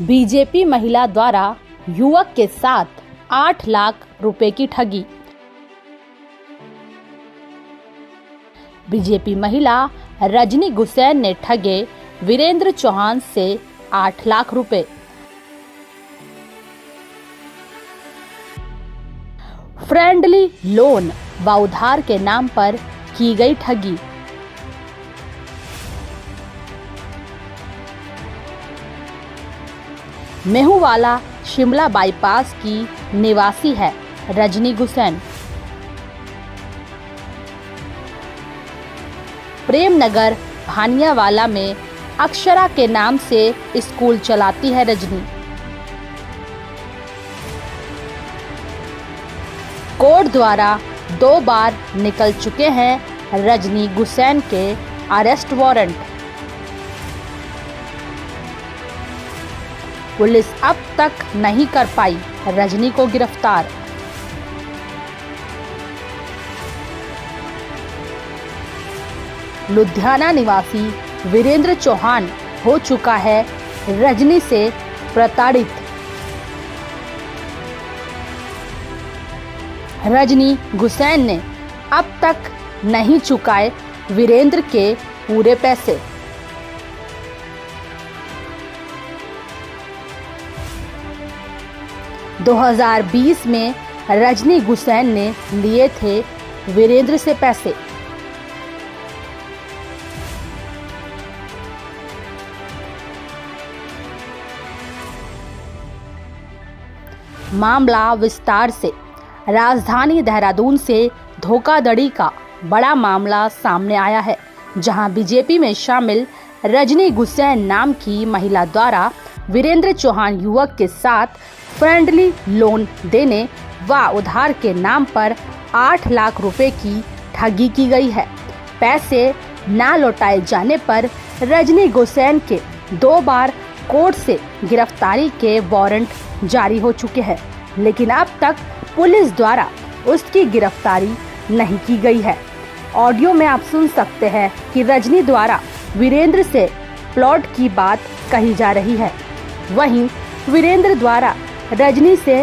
BJP महिला द्वारा युवक के साथ 8 लाख रुपए की ठगी। बीजेपी महिला रजनी गुसैन ने ठगे वीरेंद्र चौहान से 8 लाख रुपए। फ्रेंडली लोन व उधार के नाम पर की गई ठगी। मेहुवाला शिमला बाईपास की निवासी है रजनी गुसैन। प्रेम नगर भानियावाला में अक्षरा के नाम से स्कूल चलाती है रजनी। कोर्ट द्वारा 2 बार निकल चुके हैं रजनी गुसैन के अरेस्ट वारंट। पुलिस अब तक नहीं कर पाई रजनी को गिरफ्तार। लुधियाना निवासी वीरेंद्र चौहान हो चुका है रजनी से प्रताड़ित। रजनी गुसैन ने अब तक नहीं चुकाए वीरेंद्र के पूरे पैसे। – 2020 में रजनी गुसैन ने लिए थे वीरेंद्र से पैसे। मामला विस्तार से। राजधानी देहरादून से धोखाधड़ी का बड़ा मामला सामने आया है, जहां बीजेपी में शामिल रजनी गुसैन नाम की महिला द्वारा वीरेंद्र चौहान युवक के साथ फ्रेंडली लोन देने व उधार के नाम पर 8 लाख रुपए की ठगी की गई है। पैसे न लौटाए जाने पर रजनी गुसैन के 2 बार कोर्ट से गिरफ्तारी के वारंट जारी हो चुके हैं, लेकिन अब तक पुलिस द्वारा उसकी गिरफ्तारी नहीं की गई है। ऑडियो में आप सुन सकते हैं कि रजनी द्वारा वीरेंद्र से प्लॉट की बात कही जा रही है। वहीं वीरेंद्र द्वारा रजनी से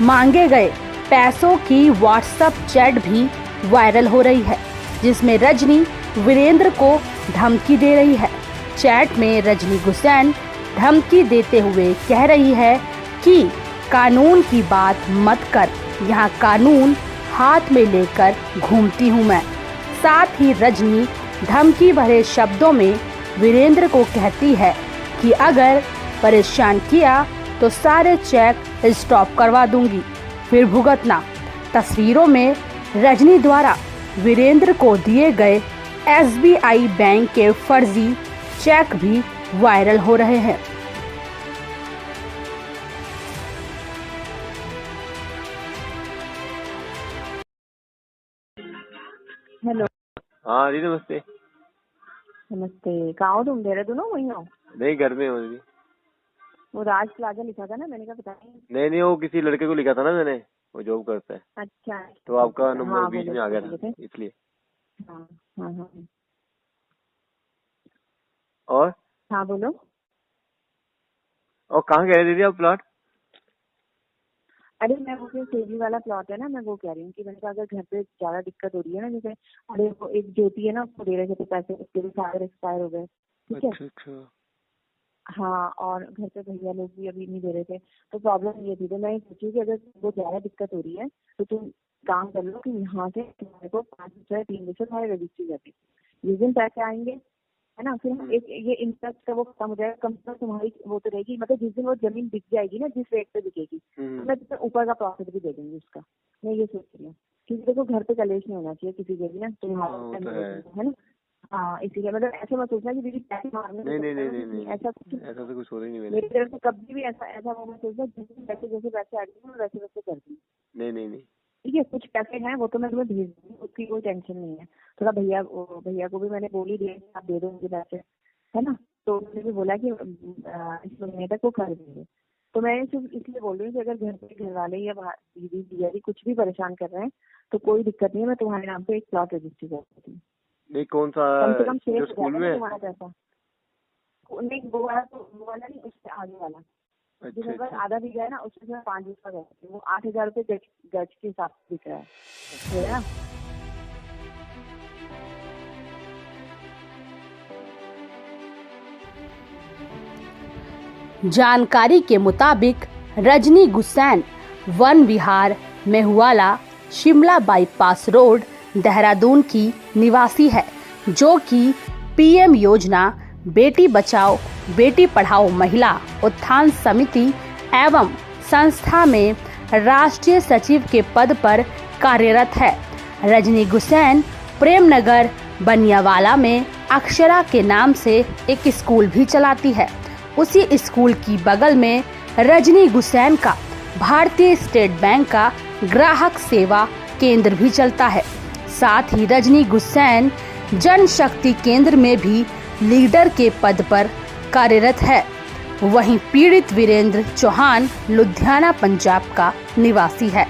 मांगे गए पैसों की व्हाट्सएप चैट भी वायरल हो रही है, जिसमें रजनी वीरेंद्र को धमकी दे रही है। चैट में रजनी गुसैन धमकी देते हुए कह रही है कि कानून की बात मत कर, यहाँ कानून हाथ में लेकर घूमती हूँ मैं। साथ ही रजनी धमकी भरे शब्दों में वीरेंद्र को कहती है कि अगर परेशान किया तो सारे चेक स्टॉप करवा दूंगी, फिर भुगतना। तस्वीरों में रजनी द्वारा वीरेंद्र को दिए गए SBI बैंक के फर्जी चेक भी वायरल हो रहे हैं। हेलो। हाँ जी नमस्ते। नमस्ते। कहाँ हो तुम? देहरादून हो? वहीं हो? नहीं, घर में हो जी। वो राज प्लाजा लिखा था ना, मैंने कहा पता नहीं। नहीं, वो किसी लड़के को लिखा था ना मैंने, वो जॉब करता है। अच्छा। तो आपका नंबर हाँ, बीच में आ गया था इसलिए। हाँ हाँ हाँ और हाँ बोलो। और कहाँ कह रहे दीदी आप प्लॉट? अरे मैं वो जो सेवी वाला प्लॉट है ना, मैं वो कह रही हूँ कि मैंने कहा अगर घर पे ज्यादा दिक्कत हो रही है ना, जैसे अरे वो एक ज्योति है ना, उसको दे रहे थे पैसे, उसके भी सारे एक्सपायर हो गए। ठीक है। अच्छा। हाँ, और घर पे भैया लोग भी अभी नहीं दे रहे थे, तो प्रॉब्लम ये थी। तो मैं सोची कि अगर वो ज्यादा दिक्कत हो रही है तो तुम काम कर लो कि यहाँ से तुम्हारे को 5 बजे 3 बजे तुम्हारी रजिस्ट्री जाती है। जिस दिन पैसे आएंगे है ना, फिर हम एक ये इंटरेस्ट का वो खत्म हो जाएगा, कम से कम तुम्हारी वो तो रहेगी। मतलब जिस दिन वो जमीन बिक जाएगी ना, जिस रेट पे बिकेगी, तो मैं तुम्हें ऊपर का प्रॉफिट भी दे दूंगी उसका। मैं ये सोच रही हूँ, क्योंकि देखो घर पे कलेश नहीं होना चाहिए किसी के भी ना, तुम्हारा है ना। हाँ, इसीलिए मतलब ऐसे मत सोचना कि दीदी पैसे मारने। नहीं, ऐसा कुछ तो कुछ हो ही नहीं मेरी तरफ से कभी भी ऐसा वो मत सोचना। जैसे पैसे आ रही है वैसे वैसे कर दी। नहीं। ठीक है, कुछ पैसे हैं वो तो मैं तुम्हें भेज दूंगी, उसकी कोई टेंशन नहीं है। थोड़ा भैया को भी मैंने बोल ही दिया कि आप दे दो मुझे पैसे, है ना। तो उन्होंने भी बोला कि इस महीने तक वो कर देंगे। तो मैं सिर्फ इसलिए बोल रही हूँ कि अगर घर पे घर वाले या दीदी जिया जी कुछ भी परेशान कर रहे हैं तो कोई दिक्कत नहीं है, मैं तुम्हारे नाम पे एक प्लॉट रजिस्ट्री कर देती हूँ। नहीं, कौन सा? कम से कम जो स्कूल में तुम्हारा पैसा नहीं, वो वाला नहीं, उससे आगे वाला। जो अच्छा मेरे पास अच्छा। आधा बीघा है ना, उसमें से मैं 5 बीघा करती हूँ, वो 8,000 रुपये गज के हिसाब से बिक रहा है ना। जानकारी के मुताबिक रजनी गुसैन वन विहार मेहुवाला शिमला बाईपास रोड देहरादून की निवासी है, जो कि पीएम योजना बेटी बचाओ बेटी पढ़ाओ महिला उत्थान समिति एवं संस्था में राष्ट्रीय सचिव के पद पर कार्यरत है। रजनी गुसैन प्रेमनगर बनियावाला में अक्षरा के नाम से एक स्कूल भी चलाती है। उसी स्कूल की बगल में रजनी गुसैन का भारतीय स्टेट बैंक का ग्राहक सेवा केंद्र भी चलता है। साथ ही रजनी गुसैन जनशक्ति केंद्र में भी लीडर के पद पर कार्यरत है। वहीं पीड़ित वीरेंद्र चौहान लुधियाना पंजाब का निवासी है।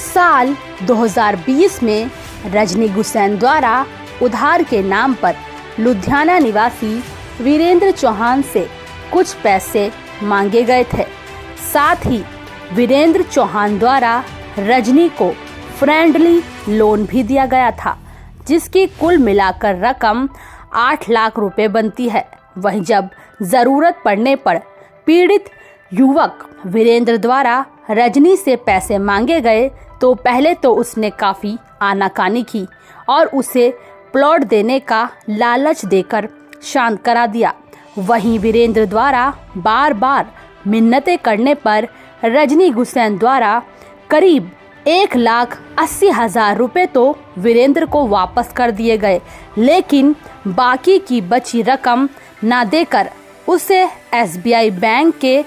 साल 2020 में रजनी गुसैन द्वारा उधार के नाम पर लुधियाना निवासी वीरेंद्र चौहान से कुछ पैसे मांगे गए थे। साथ ही वीरेंद्र चौहान द्वारा रजनी को फ्रेंडली लोन भी दिया गया था, जिसकी कुल मिलाकर रकम 8 लाख रुपए बनती है। वहीं जब जरूरत पड़ने पर पीड़ित युवक वीरेंद्र द्वारा रजनी से पैसे मांगे गए तो पहले तो उसने काफी आनाकानी की और उसे प्लॉट देने का लालच देकर शांत करा दिया। वहीं वीरेंद्र द्वारा बार बार मिन्नतें करने पर रजनी गुसैन द्वारा करीब 1,80,000 रुपए तो वीरेंद्र को वापस कर दिए गए, लेकिन बाकी की बची रकम न देकर उसे एसबीआई बैंक के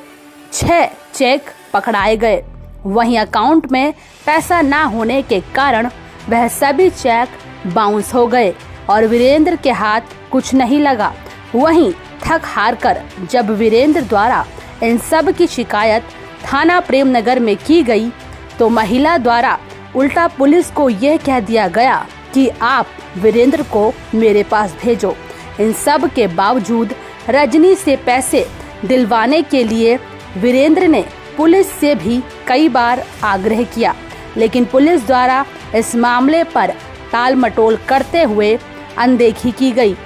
6 चेक पकड़ाए गए। वहीं अकाउंट में पैसा न होने के कारण वह सभी चेक बाउंस हो गए और वीरेंद्र के हाथ कुछ नहीं लगा। वहीं थक हार कर जब वीरेंद्र द्वारा इन सब की शिकायत थाना प्रेमनगर में की गई तो महिला द्वारा उल्टा पुलिस को यह कह दिया गया कि आप वीरेंद्र को मेरे पास भेजो। इन सब के बावजूद रजनी से पैसे दिलवाने के लिए वीरेंद्र ने पुलिस से भी कई बार आग्रह किया, लेकिन पुलिस द्वारा इस मामले पर टाल मटोल करते हुए अनदेखी की गई।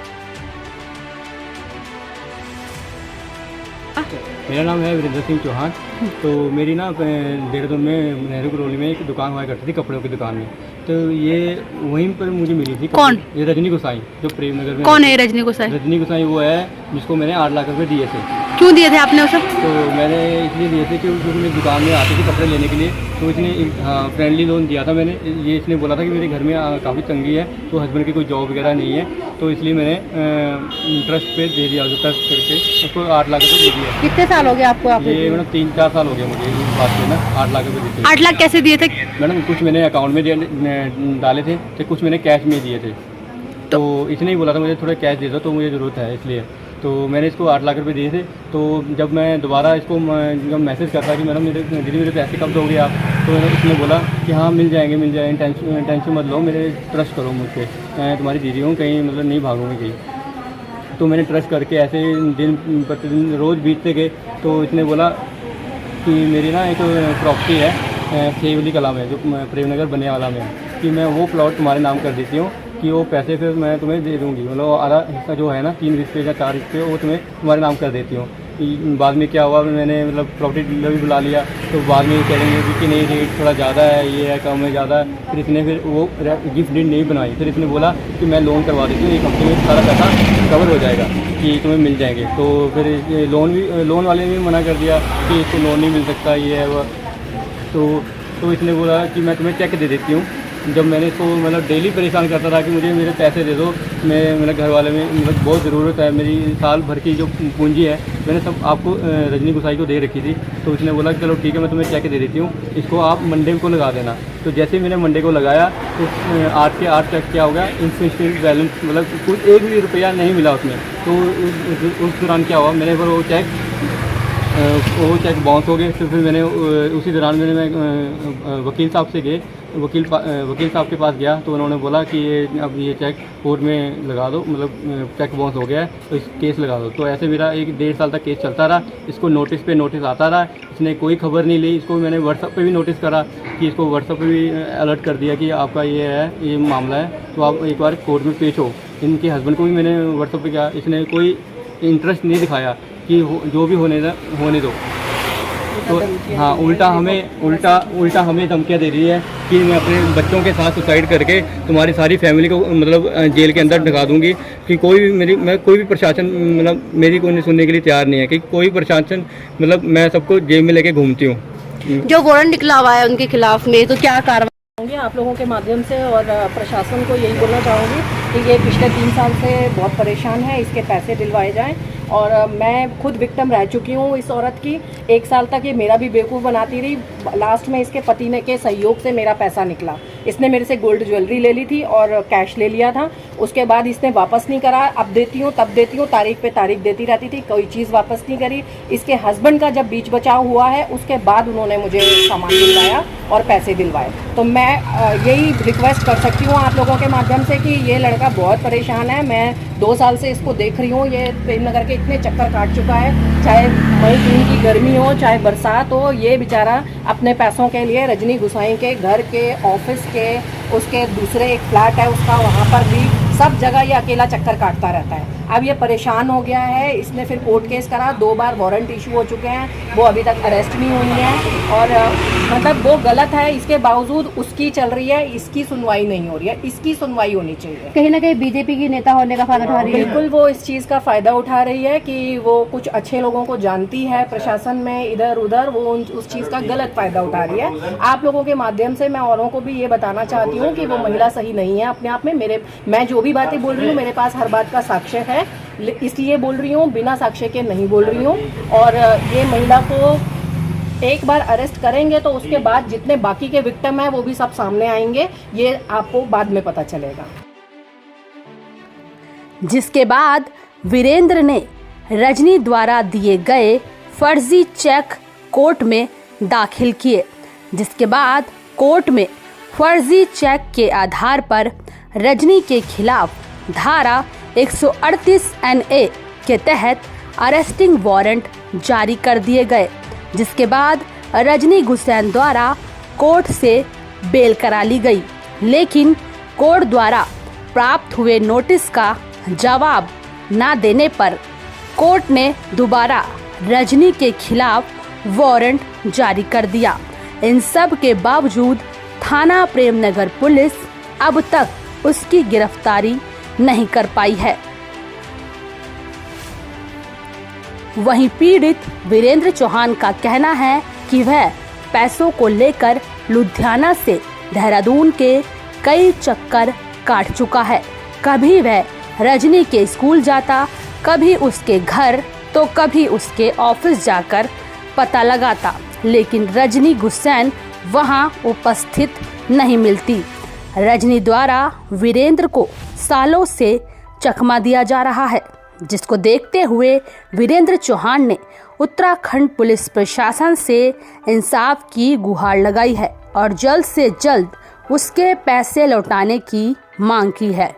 मेरा नाम है वीरेंद्र सिंह चौहान। तो मेरी ना देहरादून में नेहरू कॉलोनी में एक दुकान हुआ करती थी, कपड़ों की दुकान में। तो ये वहीं पर मुझे मिली थी। कौन? ये रजनी गोसाई, जो प्रेमनगर में। कौन है रजनी गोसाई? रजनी गोसाई वो है जिसको मैंने 8 लाख रुपए दिए थे। क्यों दिए थे आपने उसे? तो मैंने इसलिए दिए थे कि उसको मेरी दुकान में आती थी कपड़े लेने के लिए, तो इसने फ्रेंडली लोन दिया था। मैंने ये इसने बोला था कि मेरे घर में काफ़ी तंगी है, तो हस्बैंड की कोई जॉब वगैरह नहीं है, तो इसलिए मैंने ट्रस्ट पे दे दिया, ट्रस्ट करके उसको 8 लाख रुपये दे दिया। कितने साल हो गए आपको? ये मैडम 3-4 साल हो गए मुझे इस बात पे ना 8 लाख रुपये देते। 8 लाख कैसे दिए थे? मैडम कुछ मैंने अकाउंट में डाले थे, तो कुछ मैंने कैश में दिए थे। तो इसने ही बोला था मुझे थोड़ा कैश दे दो, तो मुझे ज़रूरत है, इसलिए तो मैंने इसको 8 लाख रुपए दिए थे। तो जब मैं दोबारा इसको जब मैसेज करता कि मैडम मेरे पैसे कब दोगे आप, तो इसने बोला कि हाँ मिल जाएंगे, टेंशन मत लो, मेरे ट्रस्ट करो मुझ पर, मैं तुम्हारी दीदी हूँ, कहीं मतलब नहीं भागूंगी कहीं। तो मैंने ट्रस्ट करके ऐसे दिन प्रतिदिन रोज़ बीतते गए। तो इसने बोला कि मेरी ना एक प्रॉपर्टी है सेवली कला में, जो प्रेमनगर बनियावाला में, कि मैं वो प्लॉट तुम्हारे नाम कर देती हूँ, कि वो पैसे फिर मैं तुम्हें दे दूँगी, मतलब आधा हिस्सा जो है ना 3 हिस्से या 4 हिस्से, वो तुम्हारे नाम कर देती हूँ। बाद में क्या हुआ, मैंने मतलब प्रॉपर्टी डीलर भी बुला लिया, तो बाद में कहेंगे कि नहीं रेट थोड़ा ज़्यादा है, ये है कम है ज़्यादा है। फिर इसने फिर वो गिफ्ट डीड नहीं बनाई। फिर इसने बोला कि मैं लोन करवा देती हूँ, 1 हफ्ते में सारा पैसा कवर हो जाएगा, कि तुम्हें मिल जाएंगे। तो फिर लोन वाले ने भी मना कर दिया कि इसको लोन नहीं मिल सकता, ये है वो। तो इसने बोला कि मैं तुम्हें चेक दे देती हूँ। जब मैंने इसको मतलब डेली परेशान करता था कि मुझे मेरे पैसे दे दो, मैं मेरे घर वाले में मतलब बहुत ज़रूरत है, मेरी साल भर की जो पूंजी है मैंने सब आपको रजनी गोसाई को दे रखी थी। तो उसने बोला कि चलो ठीक है, मैं तुम्हें चेक दे देती हूँ, इसको आप मंडे को लगा देना। तो जैसे ही मैंने मंडे को लगाया तो 8 के 8 चेक क्या हो गया, इंस्टेंट बैलेंस, मतलब कुछ 1 भी रुपया नहीं मिला उसमें। तो उस दौरान क्या हुआ, मैंने फिर वो चेक बाउंस हो गए। तो फिर मैंने उसी दौरान मैं वकील साहब से गए वकील साहब के पास गया तो उन्होंने बोला कि अब ये चेक कोर्ट में लगा दो, मतलब चेक बाउंस हो गया है तो इस केस लगा दो। तो ऐसे मेरा 1-1.5 साल तक केस चलता रहा। इसको नोटिस पे नोटिस आता रहा, इसने कोई खबर नहीं ली। इसको मैंने व्हाट्सअप पे भी नोटिस करा कि इसको व्हाट्सअप पे भी अलर्ट कर दिया कि आपका ये है, ये मामला है, तो आप एक बार कोर्ट में पेश हो। इनके हस्बैंड को भी मैंने व्हाट्सअप पे किया, इसने कोई इंटरेस्ट नहीं दिखाया कि जो भी होने दो। तो हाँ, उल्टा हमें धमकियाँ दे रही है कि मैं अपने बच्चों के साथ सुसाइड करके तुम्हारी सारी फैमिली को मतलब जेल के अंदर ढका दूंगी। कि कोई भी प्रशासन मतलब मेरी कोई सुनने के लिए तैयार नहीं है कि कोई प्रशासन, मतलब मैं सबको जेल में लेके घूमती हूँ। जो वारंट निकला हुआ है उनके खिलाफ में, तो क्या कार्रवाई होंगे आप लोगों के माध्यम से? और प्रशासन को यही बोलना चाहूँगी कि ये पिछले 3 साल से बहुत परेशान है, इसके पैसे दिलवाए जाएं। और मैं खुद विक्टिम रह चुकी हूँ इस औरत की। 1 साल तक ये मेरा भी बेवकूफ़ बनाती रही। लास्ट में इसके पति ने के सहयोग से मेरा पैसा निकला। इसने मेरे से गोल्ड ज्वेलरी ले ली थी और कैश ले लिया था। उसके बाद इसने वापस नहीं करा। अब देती हूँ तब देती हूँ, तारीख पे तारीख देती रहती थी, कोई चीज़ वापस नहीं करी। इसके हस्बैंड का जब बीच बचाव हुआ है उसके बाद उन्होंने मुझे सामान दिलवाया और पैसे दिलवाए। तो मैं यही रिक्वेस्ट कर सकती हूँ आप लोगों के माध्यम से कि ये लड़का बहुत परेशान है। मैं 2 साल से इसको देख रही हूँ। ये प्रेमनगर के इतने चक्कर काट चुका है, चाहे मई जून की गर्मी हो चाहे बरसात हो। ये बेचारा अपने पैसों के लिए रजनी गुसाई के घर के, ऑफिस के, उसके दूसरे एक फ्लैट है उसका, वहाँ पर भी सब जगह ये अकेला चक्कर काटता रहता है। अब ये परेशान हो गया है। इसने फिर कोर्ट केस करा, 2 बार वारंट इशू हो चुके हैं, वो अभी तक अरेस्ट नहीं हुई है। और मतलब वो गलत है, इसके बावजूद उसकी चल रही है, इसकी सुनवाई नहीं हो रही है। इसकी सुनवाई होनी चाहिए। कहीं ना कहीं बीजेपी की नेता होने का फायदा उठा रही है। बिल्कुल, वो इस चीज़ का फ़ायदा उठा रही है कि वो कुछ अच्छे लोगों को जानती है प्रशासन में इधर उधर, वो उस चीज़ का गलत फ़ायदा उठा रही है। आप लोगों के माध्यम से मैं औरों को भी ये बताना चाहती हूँ कि वो महिला सही नहीं है अपने आप में। मैं जो भी बातें बोल रही हूँ मेरे पास हर बात का साक्ष्य है, इसलिए बोल रही हूँ, बिना साक्ष्य के नहीं बोल रही हूँ। और ये महिला को एक बार अरेस्ट करेंगे तो उसके बाद जितने बाकी के विक्टिम हैं वो भी सब सामने आएंगे। ये आपको बाद में पता चलेगा। जिसके बाद वीरेंद्र ने रजनी द्वारा दिए गए फर्जी चेक कोर्ट में दाखिल किए, जिसके बाद कोर्ट में फर्जी चेक के आधार पर रजनी के खिलाफ धारा 138 NA के तहत अरेस्टिंग वारंट जारी कर दिए गए, जिसके बाद रजनी गुसैन द्वारा कोर्ट से बेल करा ली गई। लेकिन कोर्ट द्वारा प्राप्त हुए नोटिस का जवाब न देने पर कोर्ट ने दोबारा रजनी के खिलाफ वारंट जारी कर दिया। इन सब के बावजूद थाना प्रेमनगर पुलिस अब तक उसकी गिरफ्तारी नहीं कर पाई है। वहीं पीड़ित वीरेंद्र चौहान का कहना है कि वह पैसों को लेकर लुधियाना से देहरादून के कई चक्कर काट चुका है। कभी वह रजनी के स्कूल जाता, कभी उसके घर तो कभी उसके ऑफिस जाकर पता लगाता, लेकिन रजनी गुसैन वहां उपस्थित नहीं मिलती। रजनी द्वारा वीरेंद्र को सालों से चकमा दिया जा रहा है, जिसको देखते हुए वीरेंद्र चौहान ने उत्तराखंड पुलिस प्रशासन से इंसाफ की गुहार लगाई है और जल्द से जल्द उसके पैसे लौटाने की मांग की है।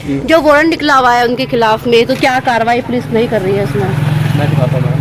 जो वारंट निकला हुआ है उनके खिलाफ में, तो क्या कार्रवाई पुलिस नहीं कर रही है इसमें? मैं दिखाता हूँ।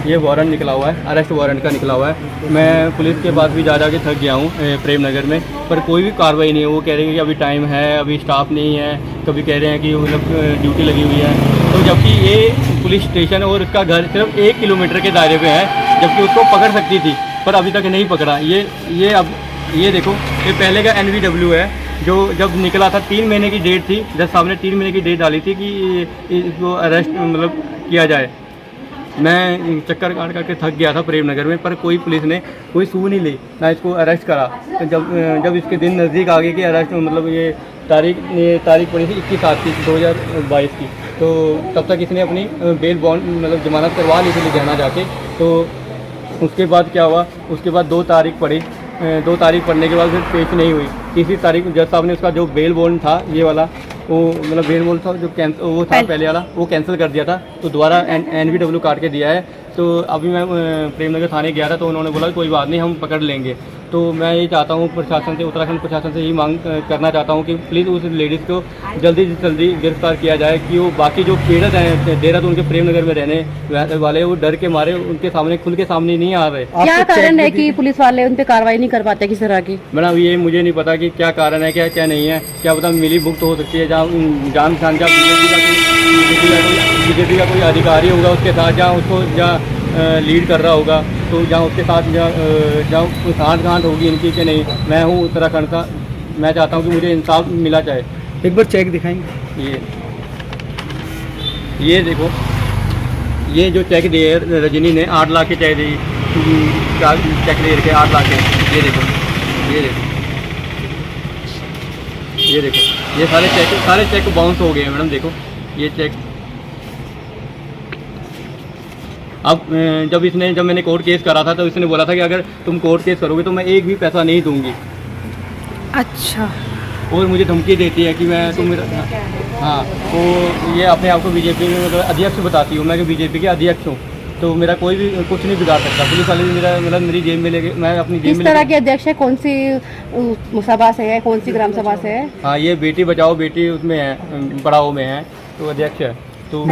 ये वारंट निकला हुआ है, अरेस्ट वारंट का निकला हुआ है। मैं पुलिस के पास भी जा के थक गया हूँ प्रेमनगर में, पर कोई भी कार्रवाई नहीं है। वो कह रहे हैं कि अभी टाइम है, अभी स्टाफ नहीं है, कभी कह रहे हैं कि मतलब ड्यूटी लगी हुई है। तो जबकि ये पुलिस स्टेशन और उसका घर सिर्फ 1 किलोमीटर के दायरे पे है, जबकि उसको पकड़ सकती थी पर अभी तक नहीं पकड़ा। ये देखो, ये पहले का NVW है जो जब निकला था 3 महीने की डेट थी, जब सामने 3 महीने की डेट डाली थी कि इसको अरेस्ट मतलब किया जाए। मैं चक्कर काट करके थक गया था प्रेमनगर में, पर कोई पुलिस ने कोई सू नहीं ली, ना इसको अरेस्ट करा। तो जब इसके दिन नज़दीक आ गए कि अरेस्ट मतलब ये तारीख पड़ी थी 21/7/2022 की, तो तब तक इसने अपनी बेल बॉन्ड मतलब जमानत करवा ली थी लुधियाना जाके। तो उसके बाद क्या हुआ, उसके बाद 2 तारीख पड़ी। 2 तारीख पढ़ने के बाद फिर पेश नहीं हुई। तीसरी तारीख जज साहब ने उसका जो बेल बॉन्ड था, ये वाला वो मतलब बेल बॉन्ड था जो वो था पहले वाला, वो कैंसिल कर दिया था। तो दोबारा NVW काट के दिया है तो अभी मैं प्रेमनगर थाने गया था, तो उन्होंने बोला कोई बात नहीं, हम पकड़ लेंगे। तो मैं ये चाहता हूँ प्रशासन से, उत्तराखंड प्रशासन से यही मांग करना चाहता हूँ कि प्लीज़ उस लेडीज़ को जल्दी से जल्दी गिरफ्तार किया जाए, कि वो बाकी जो पीड़ित हैं देहरादून के प्रेमनगर में रहने वाले, वो डर के मारे उनके सामने खुल के सामने नहीं आ रहे। क्या कारण है कि पुलिस वाले उन पे कार्रवाई नहीं कर पाते किस तरह की? मैडम ये मुझे नहीं पता कि क्या कारण है, क्या क्या नहीं है, क्या पता मिली भुगत हो सकती है, जहाँ जान पहचान का बीजेपी का कोई अधिकारी होगा उसके साथ, जहाँ उसको जहाँ लीड कर रहा होगा, तो जहाँ उसके साथ जहाँ सांठ होगी इनकी कि नहीं। मैं हूँ उत्तराखंड का, मैं चाहता हूँ कि मुझे इंसाफ मिला जाए। एक बार चेक दिखाएंगे। ये देखो, ये जो चेक दिए रजनी ने 8 लाख के चेक दिए, चेक दे रखे 8 लाख के। ये देखो, ये देखो, ये देखो, ये सारे चेक बाउंस हो गए हैं मैडम। देखो ये चेक। अब जब मैंने कोर्ट केस करा था तो इसने बोला था कि अगर तुम कोर्ट केस करोगे तो मैं एक भी पैसा नहीं दूंगी। अच्छा। और मुझे धमकी देती है कि मैं तुम मेरा, हाँ, तो ये अपने आप को बीजेपी में मतलब अध्यक्ष बताती हूँ मैं, कि बीजेपी के अध्यक्ष हूँ, तो मेरा कोई भी कुछ नहीं बिगाड़ सकता। पुलिस वाले मेरी जेब में लेके, मैं अपनी जेब में। किस तरह के अध्यक्ष है? कौन सी सभा से है? कौन सी ग्राम सभा से है? हाँ, ये बेटी बचाओ बेटी उसमें है, पड़ाव में है, तो अध्यक्ष है। तो